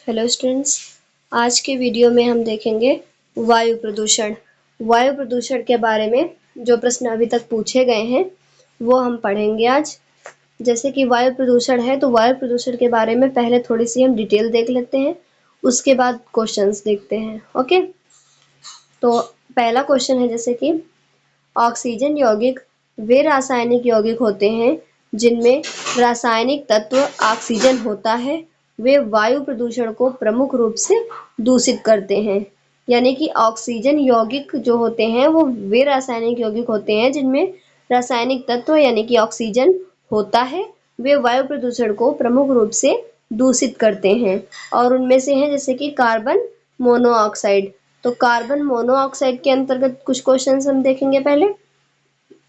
Hello students, आज के video में हम देखेंगे वायु प्रदूषण। वायु प्रदूषण के बारे में जो प्रश्न अभी तक पूछे गए हैं वो हम पढ़ेंगे आज। जैसे कि वायु प्रदूषण है तो वायु प्रदूषण के बारे में पहले थोड़ी सी हम डिटेल देख लेते हैं, उसके बाद क्वेश्चंस देखते हैं। ओके, तो पहला क्वेश्चन है जैसे कि ऑक्सीजन यौगिक वे रासायनिक यौगिक होते हैं जिनमें रासायनिक तत्व ऑक्सीजन होता है। वे वायु प्रदूषण को प्रमुख रूप से दूषित करते हैं। यानी कि ऑक्सीजन यौगिक जो होते हैं वो वे रासायनिक यौगिक होते हैं जिनमें रासायनिक तत्व यानी कि ऑक्सीजन होता है। वे वायु प्रदूषण को प्रमुख रूप से दूषित करते हैं और उनमें से हैं जैसे कि कार्बन मोनोऑक्साइड। तो कार्बन मोनोऑक्साइड के अंतर्गत कुछ क्वेश्चंस हम देखेंगे पहले।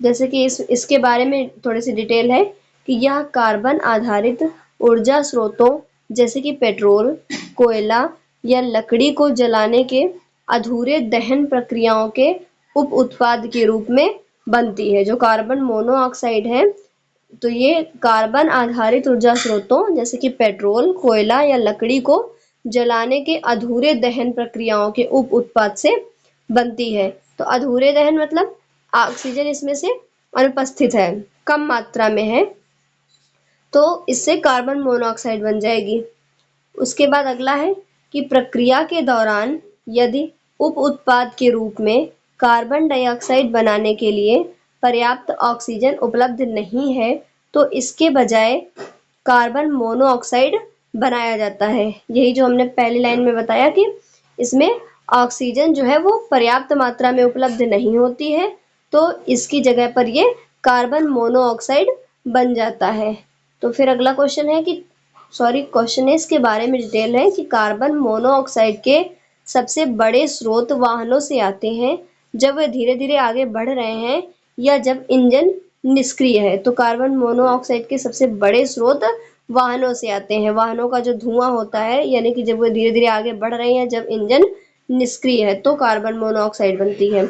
जैसे कि इसके बारे में थोड़ी सी डिटेल है कि यह कार्बन आधारित ऊर्जा स्रोतों जैसे कि पेट्रोल, कोयला या लकड़ी को जलाने के अधूरे दहन प्रक्रियाओं के उप उत्पाद के रूप में बनती है। जो कार्बन मोनोऑक्साइड है तो ये कार्बन आधारित ऊर्जा स्रोतों जैसे कि पेट्रोल, कोयला या लकड़ी को जलाने के अधूरे दहन प्रक्रियाओं के उप उत्पाद से बनती है। तो अधूरे दहन मतलब ऑक्सीजन इसमें से अनुपस्थित है, कम मात्रा में है, तो इससे कार्बन मोनोऑक्साइड बन जाएगी। उसके बाद अगला है कि प्रक्रिया के दौरान यदि उप उत्पाद के रूप में कार्बन डाइऑक्साइड बनाने के लिए पर्याप्त ऑक्सीजन उपलब्ध नहीं है तो इसके बजाय कार्बन मोनोऑक्साइड बनाया जाता है। यही जो हमने पहली लाइन में बताया कि इसमें ऑक्सीजन जो है वो पर्याप्त मात्रा में उपलब्ध नहीं होती है तो इसकी जगह पर ये कार्बन मोनोऑक्साइड बन जाता है। तो फिर अगला क्वेश्चन है कि क्वेश्चन है इसके बारे में डिटेल है कि कार्बन मोनोऑक्साइड के सबसे बड़े स्रोत वाहनों से आते हैं जब वे धीरे धीरे आगे बढ़ रहे हैं या जब इंजन निष्क्रिय है। तो कार्बन मोनोऑक्साइड के सबसे बड़े स्रोत वाहनों से आते हैं। वाहनों का जो धुआं होता है यानी कि जब वो धीरे धीरे आगे बढ़ रहे हैं, जब इंजन निष्क्रिय है तो कार्बन मोनोऑक्साइड बनती है।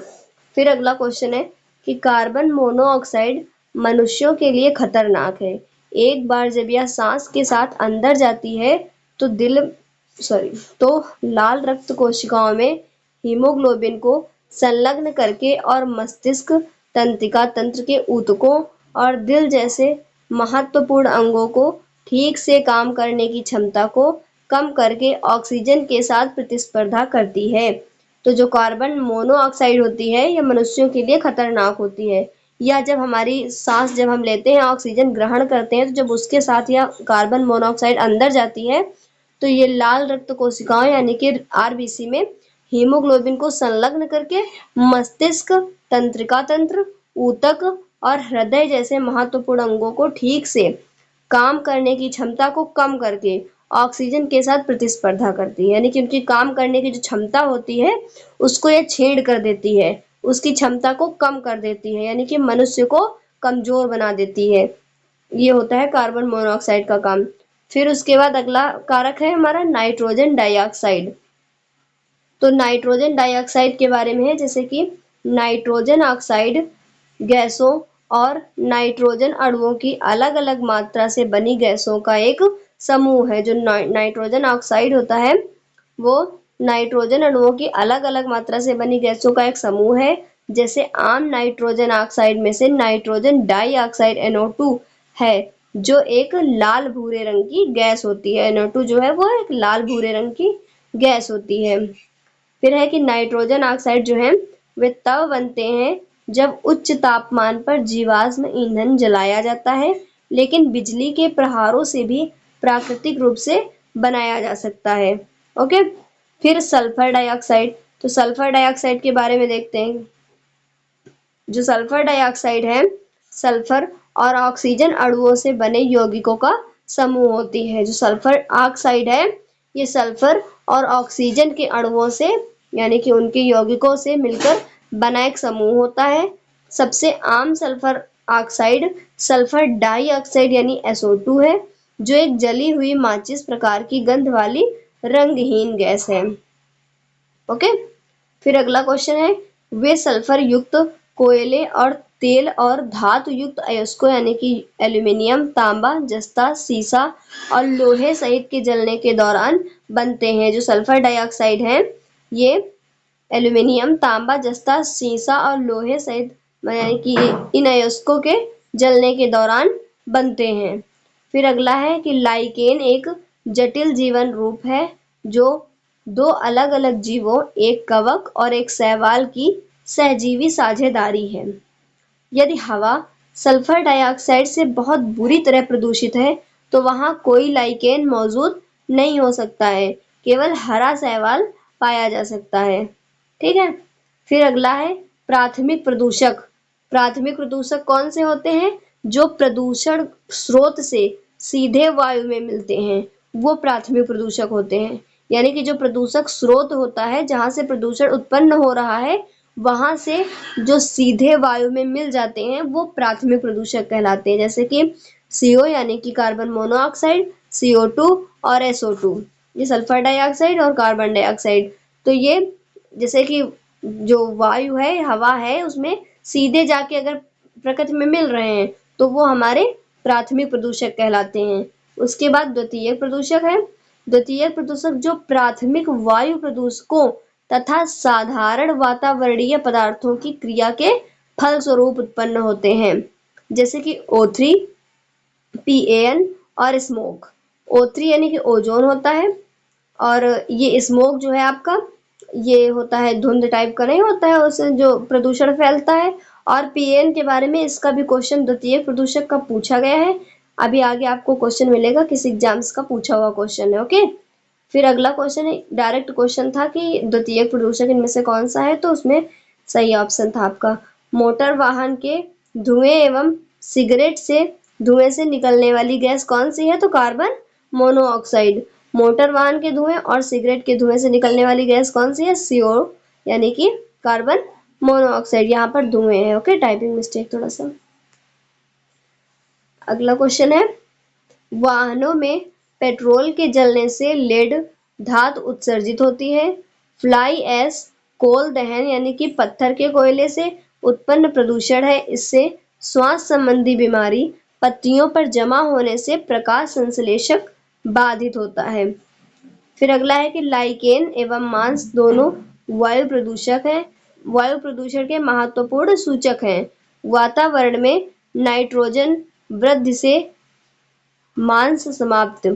फिर अगला क्वेश्चन है कि कार्बन मोनोऑक्साइड मनुष्यों के लिए खतरनाक है। एक बार जब यह सांस के साथ अंदर जाती है तो तो लाल रक्त कोशिकाओं में हीमोग्लोबिन को संलग्न करके और मस्तिष्क, तंत्रिका तंत्र के ऊतकों और दिल जैसे महत्वपूर्ण अंगों को ठीक से काम करने की क्षमता को कम करके ऑक्सीजन के साथ प्रतिस्पर्धा करती है। तो जो कार्बन मोनोऑक्साइड होती है यह मनुष्यों के लिए खतरनाक होती है। या जब हमारी सांस जब हम लेते हैं, ऑक्सीजन ग्रहण करते हैं, तो जब उसके साथ यह कार्बन मोनोऑक्साइड अंदर जाती है तो ये लाल रक्त कोशिकाओं यानी कि आरबीसी में हीमोग्लोबिन को संलग्न करके मस्तिष्क, तंत्रिका तंत्र, ऊतक और हृदय जैसे महत्वपूर्ण अंगों को ठीक से काम करने की क्षमता को कम करके ऑक्सीजन के साथ प्रतिस्पर्धा करती है। यानी कि उनकी काम करने की जो क्षमता होती है उसको ये छेड़ कर देती है, उसकी क्षमता को कम कर देती है, यानी कि मनुष्य को कमजोर बना देती है। ये होता है कार्बन मोनोऑक्साइड का काम। फिर उसके बाद अगला कारक है हमारा नाइट्रोजन डाइऑक्साइड। तो नाइट्रोजन डाइऑक्साइड के बारे में है जैसे कि नाइट्रोजन ऑक्साइड गैसों और नाइट्रोजन अणुओं की अलग अलग मात्रा से बनी गैसों का एक समूह है। जो नाइट्रोजन ऑक्साइड होता है वो नाइट्रोजन अणुओं की अलग अलग मात्रा से बनी गैसों का एक समूह है। जैसे आम नाइट्रोजन ऑक्साइड में से नाइट्रोजन डाइऑक्साइड NO2 है जो एक लाल भूरे रंग की गैस होती है। NO2 जो है वो एक लाल भूरे रंग की गैस होती है। फिर है कि नाइट्रोजन ऑक्साइड जो है वे तब बनते हैं जब उच्च तापमान पर जीवाश्म ईंधन जलाया जाता है, लेकिन बिजली के प्रहारों से भी प्राकृतिक रूप से बनाया जा सकता है। ओके, फिर सल्फर डाइऑक्साइड। तो सल्फर डाइऑक्साइड के बारे में देखते हैं। जो सल्फर डाइऑक्साइड है सल्फर और ऑक्सीजन अणुओं से बने यौगिकों का समूह होती है। जो सल्फर ऑक्साइड है ये सल्फर और ऑक्सीजन के अणुओं से यानी कि उनके यौगिकों से मिलकर बना एक समूह होता है। सबसे आम सल्फर ऑक्साइड सल्फर डाइऑक्साइड यानी SO2 है जो एक जली हुई माचिस प्रकार की गंध वाली रंगहीन गैस है। ओके, फिर अगला क्वेश्चन है वे सल्फर युक्त कोयले और तेल और धातु युक्त अयस्कों यानी कि एल्यूमिनियम, तांबा, जस्ता, सीसा और लोहे सहित के जलने के दौरान बनते हैं। जो सल्फर डाइऑक्साइड है ये एल्यूमिनियम, तांबा, जस्ता, सीसा और लोहे सहित यानी कि इन अयस्कों के जलने के दौरान बनते हैं। फिर अगला है कि लाइकेन एक जटिल जीवन रूप है जो दो अलग अलग जीवों, एक कवक और एक शैवाल की सहजीवी साझेदारी है। यदि हवा सल्फर डाइऑक्साइड से बहुत बुरी तरह प्रदूषित है तो वहां कोई लाइकेन मौजूद नहीं हो सकता है, केवल हरा शैवाल पाया जा सकता है। ठीक है। फिर अगला है प्राथमिक प्रदूषक। प्राथमिक प्रदूषक कौन से होते हैं? जो प्रदूषण स्रोत से सीधे वायु में मिलते हैं वो प्राथमिक प्रदूषक होते हैं। यानी कि जो प्रदूषक स्रोत होता है जहां से प्रदूषण उत्पन्न हो रहा है वहां से जो सीधे वायु में मिल जाते हैं वो प्राथमिक प्रदूषक कहलाते हैं। जैसे कि CO यानी कि कार्बन मोनोऑक्साइड, CO2 और SO2, ये सल्फर डाइऑक्साइड और कार्बन डाइऑक्साइड। तो ये जैसे कि जो वायु है, हवा है, उसमें सीधे जाके अगर प्रकृति में मिल रहे हैं तो वो हमारे प्राथमिक प्रदूषक कहलाते हैं। उसके बाद द्वितीयक प्रदूषक है। द्वितीयक प्रदूषक जो प्राथमिक वायु प्रदूषकों तथा साधारण वातावरणीय पदार्थों की क्रिया के फलस्वरूप उत्पन्न होते हैं, जैसे कि O3, PAN और स्मोक। O3 यानी कि ओजोन होता है और ये स्मोक जो है आपका ये होता है धुंध टाइप का नहीं होता है, उससे जो प्रदूषण फैलता है। और PAN के बारे में इसका भी क्वेश्चन द्वितीयक प्रदूषक का पूछा गया है। अभी आगे आपको क्वेश्चन मिलेगा, किसी एग्जाम्स का पूछा हुआ क्वेश्चन है। ओके। फिर अगला क्वेश्चन है, डायरेक्ट क्वेश्चन था कि द्वितीयक प्रदूषक इनमें से कौन सा है, तो उसमें सही ऑप्शन था आपका मोटर वाहन के धुएं एवं सिगरेट से धुएं से निकलने वाली गैस कौन सी है, तो कार्बन मोनोऑक्साइड। मोटर वाहन के धुएं और सिगरेट के धुएं से निकलने वाली गैस कौन सी है, CO यानी कि कार्बन मोनोऑक्साइड। यहाँ पर धुएं है। ओके, टाइपिंग मिस्टेक थोड़ा सा। अगला क्वेश्चन है, वाहनों में पेट्रोल के जलने से लेड धातु उत्सर्जित होती है। फ्लाई ऐश कोल दहन यानी कि पत्थर के कोयले से उत्पन्न प्रदूषण है। इससे श्वास संबंधी बीमारी, पत्तियों पर जमा होने से प्रकाश संश्लेषक बाधित होता है। फिर अगला है कि लाइकेन एवं मांस दोनों वायु प्रदूषक हैं। वायु प्रदूषण के महत्वपूर्ण सूचक हैं। वातावरण में नाइट्रोजन वृद्धि से मांस समाप्त।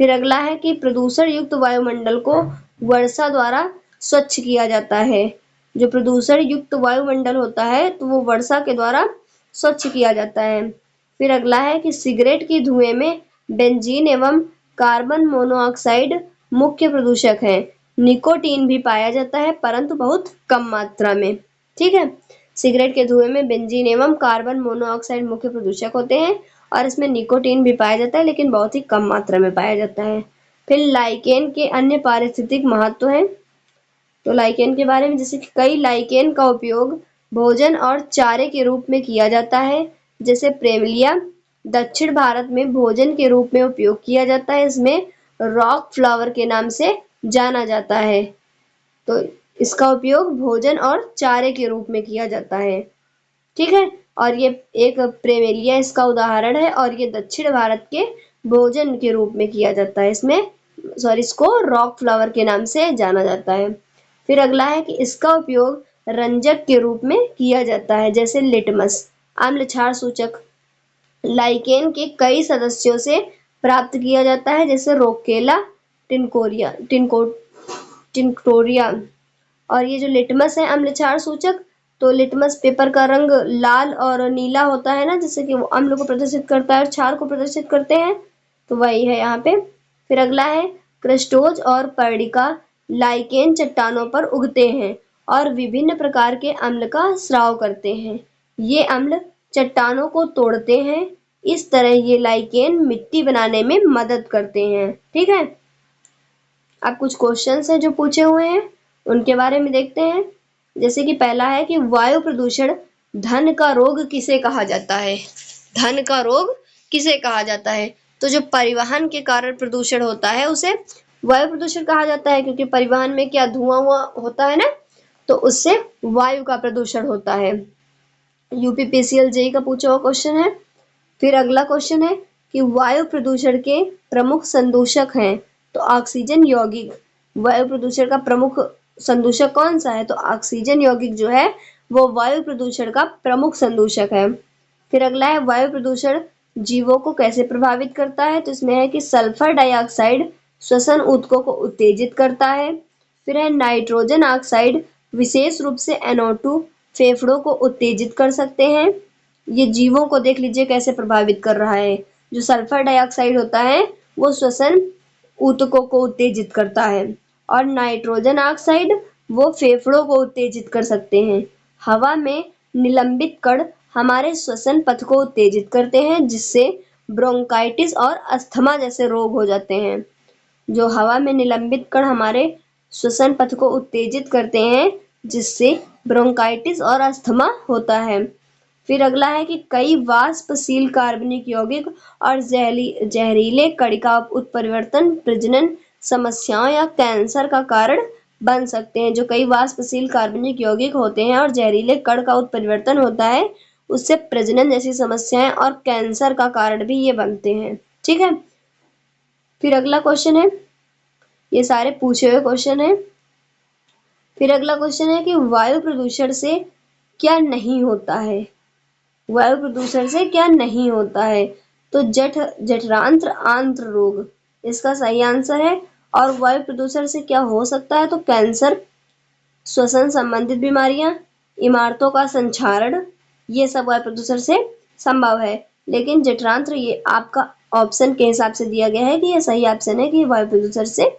फिर अगला है कि प्रदूषण युक्त वायुमंडल को वर्षा द्वारा स्वच्छ किया जाता है। जो प्रदूषण युक्त वायुमंडल होता है तो वो वर्षा के द्वारा स्वच्छ किया जाता है। फिर अगला है कि सिगरेट की धुएं में बेंजीन एवं कार्बन मोनोऑक्साइड मुख्य प्रदूषक हैं। निकोटीन भी पाया जाता है परंतु बहुत कम मात्रा में। ठीक है। सिगरेट के धुएं में बेंजीन एवं कार्बन मोनोऑक्साइड मुख्य प्रदूषक होते हैं और इसमें निकोटीन भी पाया जाता है लेकिन बहुत ही कम मात्रा में पाया जाता है। फिर लाइकेन के अन्य पारिस्थितिक महत्व हैं। तो लाइकेन के बारे में, जैसे कि कई लाइकेन का उपयोग भोजन और चारे के रूप में किया जाता है। जैसे प्रेमिलिया दक्षिण भारत में भोजन के रूप में उपयोग किया जाता है। इसमें रॉक फ्लावर के नाम से जाना जाता है। तो इसका उपयोग भोजन और चारे के रूप में किया जाता है। ठीक है। और ये एक प्रेमेलिया इसका उदाहरण है और ये दक्षिण भारत के भोजन के रूप में किया जाता है। इसको रॉक फ्लावर के नाम से जाना जाता है। फिर अगला है कि इसका उपयोग रंजक के रूप में किया जाता है, जैसे लिटमस अम्ल क्षार सूचक लाइकेन के कई सदस्यों से प्राप्त किया जाता है, जैसे रोकेला टिंकोरिया। और ये जो लिटमस है अम्ल क्षार सूचक, तो लिटमस पेपर का रंग लाल और नीला होता है ना, जिससे कि वो अम्ल को प्रदर्शित करता है और क्षार को प्रदर्शित करते हैं, तो वही है यहाँ पे। फिर अगला है क्रस्टोज और पर्डिका लाइकेन चट्टानों पर उगते हैं और विभिन्न प्रकार के अम्ल का स्राव करते हैं। ये अम्ल चट्टानों को तोड़ते हैं। इस तरह ये लाइकेन मिट्टी बनाने में मदद करते हैं। ठीक है। अब कुछ क्वेश्चंस हैं जो पूछे हुए हैं उनके बारे में देखते हैं। जैसे कि पहला है कि वायु प्रदूषण धन का रोग किसे कहा जाता है? धन का रोग किसे कहा जाता है? तो जो परिवहन के कारण प्रदूषण होता है उसे वायु प्रदूषण कहा जाता है, क्योंकि परिवहन में क्या धुआं होता है ना, तो उससे वायु का प्रदूषण होता है। यूपीपीसीएल जेई का पूछा हुआ क्वेश्चन है। फिर अगला क्वेश्चन है कि वायु प्रदूषण के प्रमुख संदूषक हैं, तो ऑक्सीजन यौगिक वायु प्रदूषण का प्रमुख संदूषक कौन सा है, तो ऑक्सीजन यौगिक जो है वो वायु प्रदूषण का प्रमुख संदूषक है। फिर अगला है वायु प्रदूषण जीवों को कैसे प्रभावित करता है, तो इसमें है कि सल्फर डाइऑक्साइड श्वसन ऊतकों को उत्तेजित करता है। फिर है नाइट्रोजन ऑक्साइड विशेष रूप से NO2 फेफड़ों को उत्तेजित कर सकते हैं। ये जीवों को देख लीजिए कैसे प्रभावित कर रहा है। जो सल्फर डाइऑक्साइड होता है वो श्वसन ऊतकों को उत्तेजित करता है और नाइट्रोजन ऑक्साइड वो फेफड़ों को उत्तेजित कर सकते हैं। हवा में निलंबित कण हमारे श्वसन पथ को उत्तेजित करते हैं जिससे ब्रोंकाइटिस और अस्थमा जैसे रोग हो जाते हैं। जो हवा में निलंबित कण हमारे श्वसन पथ को उत्तेजित करते हैं जिससे ब्रोंकाइटिस और अस्थमा होता है। फिर अगला है कि कई वाष्पशील कार्बनिक यौगिक और जहरीले कणिका उत्परिवर्तन प्रजनन समस्याओं या कैंसर का कारण बन सकते हैं। जो कई वाष्पशील कार्बनिक यौगिक होते हैं और जहरीले कण का उत्परिवर्तन होता है उससे प्रजनन जैसी समस्याएं और कैंसर का कारण भी ये बनते हैं। ठीक है। फिर अगला क्वेश्चन है, ये सारे पूछे हुए क्वेश्चन है। फिर अगला क्वेश्चन है कि वायु प्रदूषण से क्या नहीं होता है, वायु प्रदूषण से क्या नहीं होता है, तो जठरांत्र आंत्र रोग इसका सही आंसर है। और वायु प्रदूषण से क्या हो सकता है, तो कैंसर, श्वसन संबंधित बीमारियां, इमारतों का संक्षारण, ये सब वायु प्रदूषण से संभव है। लेकिन जठरांत्र ये आपका ऑप्शन के हिसाब से दिया गया है कि ये सही ऑप्शन है कि वायु प्रदूषण से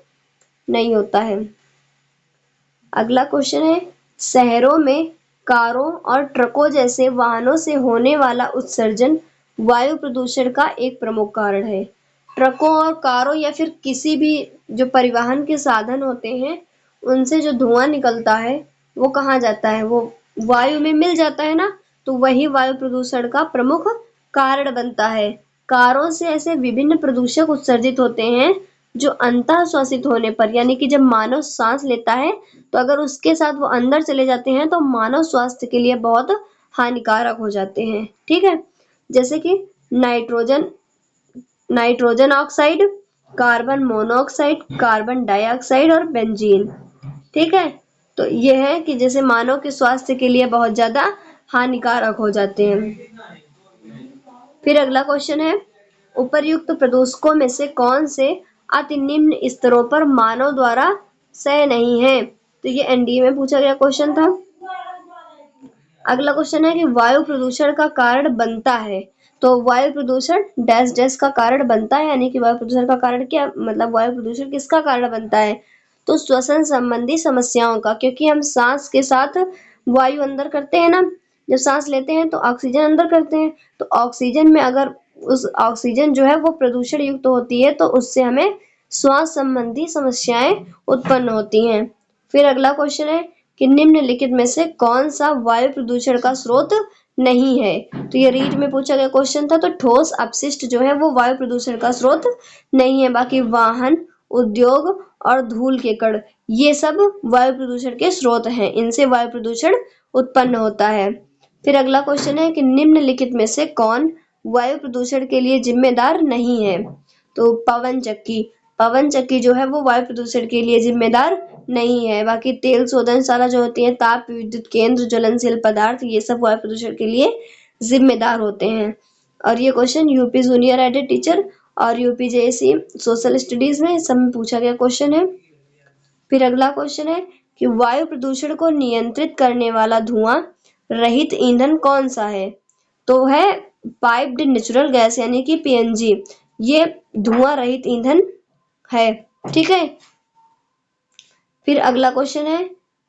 नहीं होता है। अगला क्वेश्चन है, शहरों में कारों और ट्रकों जैसे वाहनों से होने वाला उत्सर्जन वायु प्रदूषण का एक प्रमुख कारण है। ट्रकों और कारों या फिर किसी भी जो परिवहन के साधन होते हैं उनसे जो धुआं निकलता है वो कहाँ जाता है, वो वायु में मिल जाता है ना, तो वही वायु प्रदूषण का प्रमुख कारण बनता है। कारों से ऐसे विभिन्न प्रदूषक उत्सर्जित होते हैं जो अंतः श्वसित होने पर, यानी कि जब मानव सांस लेता है तो अगर उसके साथ वो अंदर चले जाते हैं तो मानव स्वास्थ्य के लिए बहुत हानिकारक हो जाते हैं। ठीक है। जैसे कि nitrogen oxide, carbon monoxide, carbon dioxide और बेंजीन। ठीक है। तो ये है कि जैसे मानव के स्वास्थ्य के लिए बहुत ज्यादा हानिकारक हो जाते हैं। फिर अगला क्वेश्चन है, उपर्युक्त प्रदूषकों में से कौन से अति निम्न स्तरों पर मानव द्वारा सह नहीं है, तो ये एनडीए में पूछा गया क्वेश्चन था। अगला क्वेश्चन है कि वायु प्रदूषण का कारण बनता है, तो वायु प्रदूषण डैश डैश का कारण बनता है, यानी कि वायु प्रदूषण का कारण क्या, मतलब वायु प्रदूषण किसका कारण बनता है, तो श्वसन संबंधी समस्याओं का, क्योंकि हम सांस के साथ वायु अंदर करते हैं ना, जब सांस लेते हैं तो ऑक्सीजन अंदर करते हैं, तो ऑक्सीजन में अगर उस ऑक्सीजन जो है वो प्रदूषण युक्त होती है तो उससे हमें श्वास संबंधी समस्याएं उत्पन्न होती हैं। फिर अगला क्वेश्चन है कि निम्नलिखित में से कौन सा वायु प्रदूषण का स्रोत नहीं है, तो ये रीट में पूछा गया क्वेश्चन था। तो ठोस अपशिष्ट जो है वो वायु प्रदूषण का स्रोत नहीं है, बाकी वाहन, उद्योग और धूल के कण ये सब वायु प्रदूषण के स्रोत हैं, इनसे वायु प्रदूषण उत्पन्न होता है। फिर अगला क्वेश्चन है कि निम्नलिखित में से कौन वायु प्रदूषण के लिए जिम्मेदार नहीं है, तो पवन चक्की जो है वो वायु प्रदूषण के लिए जिम्मेदार नहीं है। बाकी तेल शोधनशाला जो होती है, ताप विद्युत केंद्र, ज्वलनशील पदार्थ, ये सब वायु प्रदूषण के लिए जिम्मेदार होते हैं। और ये question UP junior added teacher और यूपी जेएसी सोशल स्टडीज में सब में पूछा गया क्वेश्चन है। फिर अगला क्वेश्चन है कि वायु प्रदूषण को नियंत्रित करने वाला धुआं रहित ईंधन कौन सा है, तो है पाइप्ड नेचुरल गैस यानी कि पीएनजी, ये धुआं रहित ईंधन है। ठीक है। फिर अगला क्वेश्चन है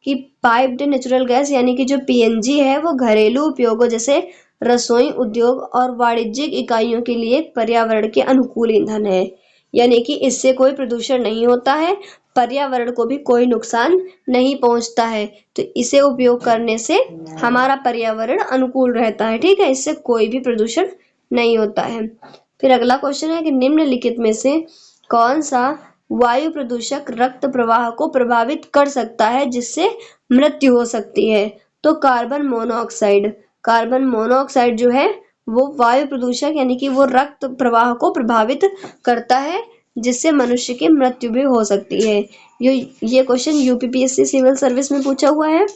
कि पाइप्ड नेचुरल गैस यानी कि जो पीएनजी है वो घरेलू उपयोगों जैसे रसोई उद्योग और वाणिज्यिक इकाइयों के लिए पर्यावरण के अनुकूल ईंधन है, यानी कि इससे कोई प्रदूषण नहीं होता है, पर्यावरण को भी कोई नुकसान नहीं पहुंचता है, तो इसे उपयोग करने से हमारा पर्यावरण अनुकूल रहता है। ठीक है, इससे कोई भी प्रदूषण नहीं होता है। फिर अगला क्वेश्चन है कि निम्नलिखित में से कौन सा वायु प्रदूषक रक्त प्रवाह को प्रभावित कर सकता है जिससे मृत्यु हो सकती है, तो कार्बन मोनोऑक्साइड। कार्बन मोनोऑक्साइड जो है वो वायु प्रदूषक यानी कि वो रक्त प्रवाह को प्रभावित करता है, जिससे मनुष्य की मृत्यु भी हो सकती है। ये क्वेश्चन यूपीपीएससी सिविल सर्विस में पूछा हुआ है।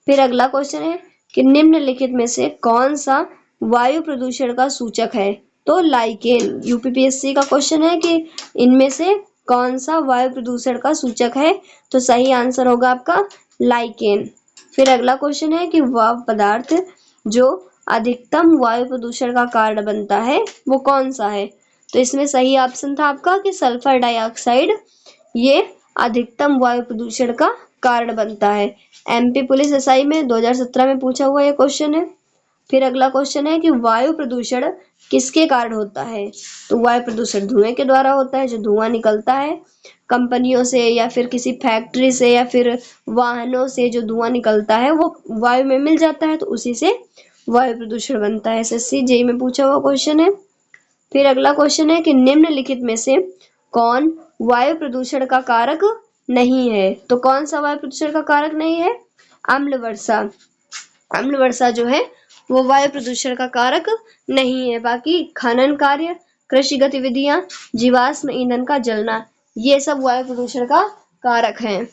फिर अगला क्वेश्चन है कि निम्नलिखित में से कौन सा वायु प्रदूषण का सूचक है? तो लाइकेन। यूपीपीएससी का क्वेश्चन है कि इनमें से कौन सा वायु प्रदूषण का सूचक है? तो सही आंसर होगा आपका लाइकेन। फिर अगला क्वेश्चन है कि वह पदार्थ जो अधिकतम वायु प्रदूषण का कारण बनता है वो कौन सा है? तो इसमें सही ऑप्शन था आपका कि सल्फर डाइऑक्साइड ये अधिकतम वायु प्रदूषण का कारण बनता है। एमपी पुलिस एसआई में 2017 में पूछा हुआ ये क्वेश्चन है। फिर अगला क्वेश्चन है कि वायु प्रदूषण किसके कारण होता है? तो वायु प्रदूषण धुएं के द्वारा होता है, जो धुआं निकलता है कंपनियों से या फिर किसी फैक्ट्री से या फिर वाहनों से जो धुआं निकलता है वो वायु में मिल जाता है, तो उसी से वायु प्रदूषण बनता है। एसएससी जेई में पूछा हुआ क्वेश्चन है। फिर अगला क्वेश्चन है कि निम्नलिखित में से कौन वायु प्रदूषण का कारक नहीं है? तो कौन सा वायु प्रदूषण का कारक नहीं है? अम्ल वर्षा। अम्ल वर्षा जो है वो वायु प्रदूषण का कारक नहीं है। बाकी खनन कार्य, कृषि गतिविधियां, जीवाश्म ईंधन का जलना, ये सब वायु प्रदूषण का कारक हैं।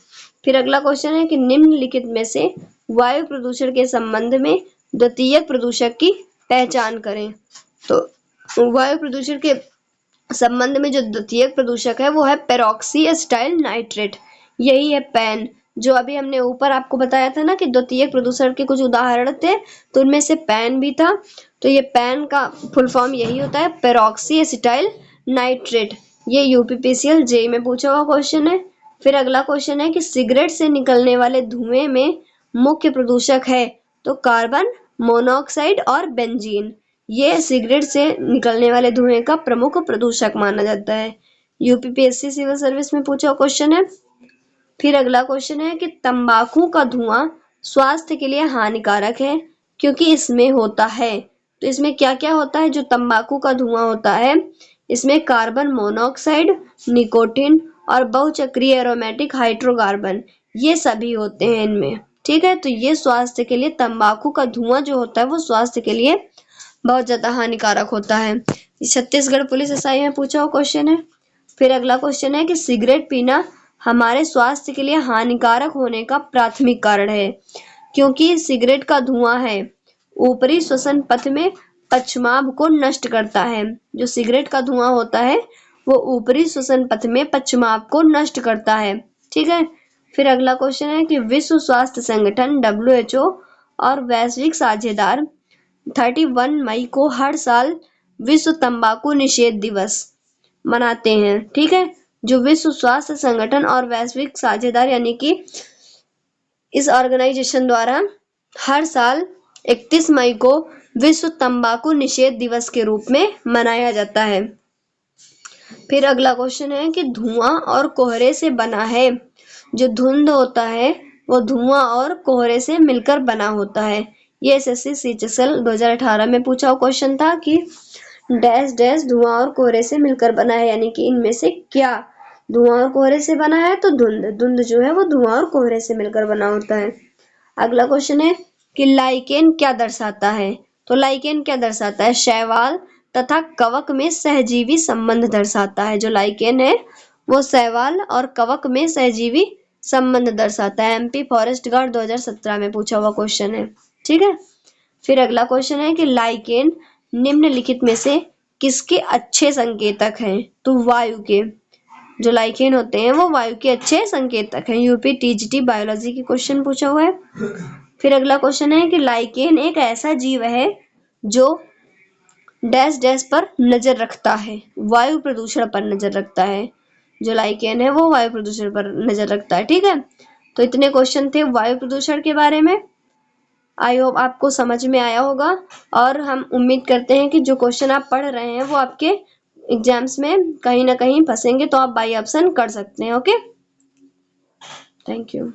फिर अगला क्वेश्चन है कि निम्नलिखित में से वायु प्रदूषण के संबंध में द्वितीयक प्रदूषक की पहचान करें। तो वायु प्रदूषण के संबंध में जो द्वितीयक प्रदूषक है वो है पेरोक्सी एसिटाइल नाइट्रेट, यही है पैन। जो अभी हमने ऊपर आपको बताया था ना कि द्वितीयक प्रदूषण के कुछ उदाहरण थे, तो उनमें से पैन भी था। तो ये पैन का फुल फॉर्म यही होता है, पेरोक्सी एसिटाइल नाइट्रेट। ये यूपीपीसीएल जेई में पूछा हुआ क्वेश्चन है। फिर अगला क्वेश्चन है कि सिगरेट से निकलने वाले धुएं में मुख्य प्रदूषक है? तो कार्बन मोनोऑक्साइड और बेंजीन, ये सिगरेट से निकलने वाले धुएं का प्रमुख प्रदूषक माना जाता है। यूपीपीएससी सिविल सर्विस में पूछा क्वेश्चन है। फिर अगला क्वेश्चन है कि तंबाकू का धुआं स्वास्थ्य के लिए हानिकारक है क्योंकि इसमें होता है। तो इसमें क्या क्या होता है जो तंबाकू का धुआं होता है? इसमें कार्बन मोनोऑक्साइड, निकोटीन और बहुचक्रीय एरोमेटिक हाइड्रोकार्बन, ये सभी होते हैं इनमें। ठीक है, तो ये स्वास्थ्य के लिए, तंबाकू का धुआं जो होता है वो स्वास्थ्य के लिए बहुत ज्यादा हानिकारक होता है। छत्तीसगढ़ पुलिस एसआई में पूछा हुआ क्वेश्चन है। फिर अगला क्वेश्चन है कि सिगरेट पीना हमारे स्वास्थ्य के लिए हानिकारक होने का प्राथमिक कारण है क्योंकि सिगरेट का धुआं है ऊपरी श्वसन पथ में पश्चाभ को नष्ट करता है। जो सिगरेट का धुआं होता है वो ऊपरी श्वसन पथ में पश्चाभ को नष्ट करता है। ठीक है। फिर अगला क्वेश्चन है कि विश्व स्वास्थ्य संगठन WHO और वैश्विक साझेदार 31 मई को हर साल विश्व तंबाकू निषेध दिवस मनाते हैं। ठीक है, जो विश्व स्वास्थ्य संगठन और वैश्विक साझेदार यानी कि इस ऑर्गेनाइजेशन द्वारा हर साल 31 मई को विश्व तंबाकू निषेध दिवस के रूप में मनाया जाता है। फिर अगला क्वेश्चन है कि धुआं और कोहरे से बना है। जो धुंध होता है वो धुआं और कोहरे से मिलकर बना होता है। ये एसएससी सीएचएसएल 2018 में पूछा हुआ क्वेश्चन था कि डैश डैश धुआं और कोहरे से मिलकर बना है, यानी कि इनमें से क्या धुआं और कोहरे से बना है? तो धुंध। धुंध जो है वो धुआं और कोहरे से मिलकर बना होता है। अगला क्वेश्चन है कि लाइकेन क्या दर्शाता है? तो लाइकेन क्या दर्शाता है? शैवाल तथा कवक में सहजीवी संबंध दर्शाता है। जो लाइकेन है वो शैवाल और कवक में सहजीवी संबंध दर्शाता है। एमपी फॉरेस्ट गार्ड 2017 में पूछा हुआ क्वेश्चन है। ठीक है। फिर अगला क्वेश्चन है कि लाइकेन निम्नलिखित में से किसके अच्छे संकेतक हैं? तो वायु के। जो लाइकेन होते हैं वो वायु के अच्छे संकेतक हैं। यूपी टीजीटी बायोलॉजी के क्वेश्चन पूछा हुआ है। फिर अगला क्वेश्चन है कि लाइकेन एक ऐसा जीव है जो डैश डैश पर नजर रखता है, वायु प्रदूषण पर नजर रखता है। जो लाइकेन है वो वायु प्रदूषण पर नजर रखता है। ठीक है, तो इतने क्वेश्चन थे वायु प्रदूषण के बारे में। आई होप आपको समझ में आया होगा और हम उम्मीद करते हैं कि जो क्वेश्चन आप पढ़ रहे हैं वो आपके एग्जाम्स में कहीं ना कहीं फंसेंगे, तो आप बाई ऑप्शन कर सकते हैं। Okay, thank you.